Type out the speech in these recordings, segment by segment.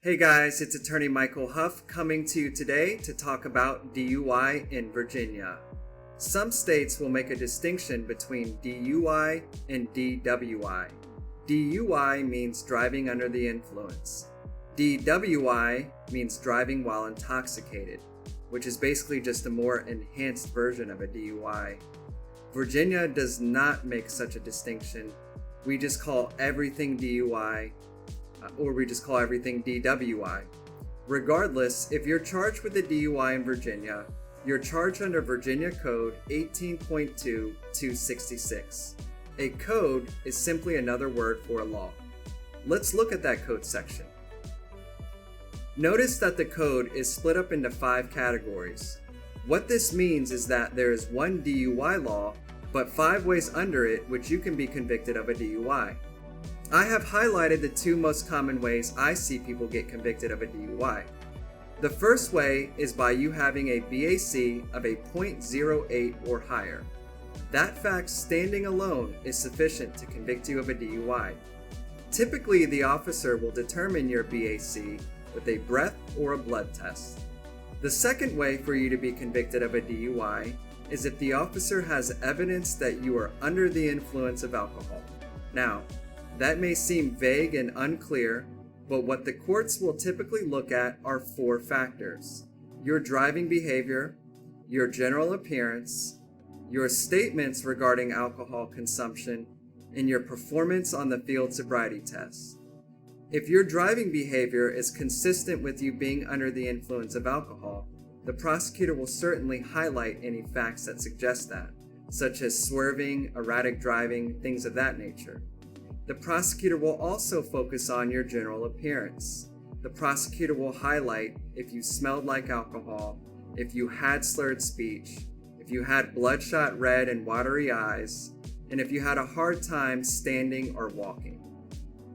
Hey guys, it's attorney Michael Huff coming to you today to talk about DUI in Virginia. Some states will make a distinction between DUI and DWI. DUI means driving under the influence. DWI means driving while intoxicated, which is basically just a more enhanced version of a DUI. Virginia does not make such a distinction. We just call everything DUI, or we just call everything DWI. Regardless, if you're charged with a DUI in Virginia, you're charged under Virginia Code 18.2-266. A code is simply another word for a law. Let's look at that code section. Notice that the code is split up into 5 categories. What this means is that there is one DUI law, but 5 ways under it which you can be convicted of a DUI. I have highlighted the 2 most common ways I see people get convicted of a DUI. The first way is by you having a BAC of a .08 or higher. That fact standing alone is sufficient to convict you of a DUI. Typically, the officer will determine your BAC with a breath or a blood test. The second way for you to be convicted of a DUI is if the officer has evidence that you are under the influence of alcohol. Now, that may seem vague and unclear, but what the courts will typically look at are 4 factors: your driving behavior, your general appearance, your statements regarding alcohol consumption, and your performance on the field sobriety test. If your driving behavior is consistent with you being under the influence of alcohol, the prosecutor will certainly highlight any facts that suggest that, such as swerving, erratic driving, things of that nature. The prosecutor will also focus on your general appearance. The prosecutor will highlight if you smelled like alcohol, if you had slurred speech, if you had bloodshot red and watery eyes, and if you had a hard time standing or walking.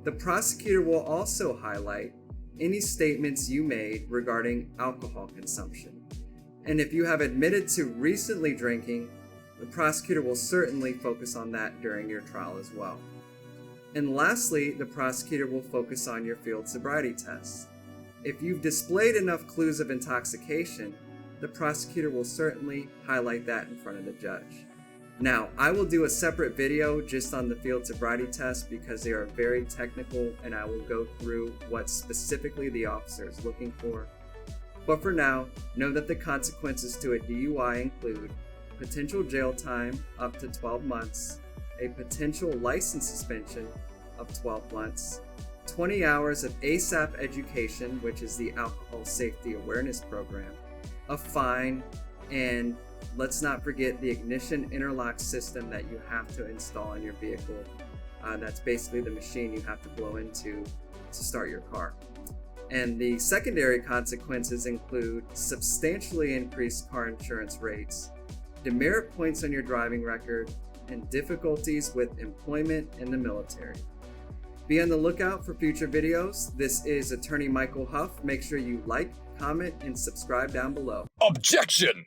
The prosecutor will also highlight any statements you made regarding alcohol consumption. And if you have admitted to recently drinking, the prosecutor will certainly focus on that during your trial as well. And lastly, the prosecutor will focus on your field sobriety test. If you've displayed enough clues of intoxication, the prosecutor will certainly highlight that in front of the judge. Now, I will do a separate video just on the field sobriety test because they are very technical and I will go through what specifically the officer is looking for. But for now, know that the consequences to a DUI include potential jail time up to 12 months, a potential license suspension of 12 months, 20 hours of ASAP education, which is the Alcohol Safety Awareness Program, a fine, and let's not forget the ignition interlock system that you have to install in your vehicle. That's basically the machine you have to blow into to start your car. And the secondary consequences include substantially increased car insurance rates, demerit points on your driving record, and difficulties with employment in the military. Be on the lookout for future videos. This is attorney Michael Huff. Make sure you like, comment, and subscribe down below. Objection!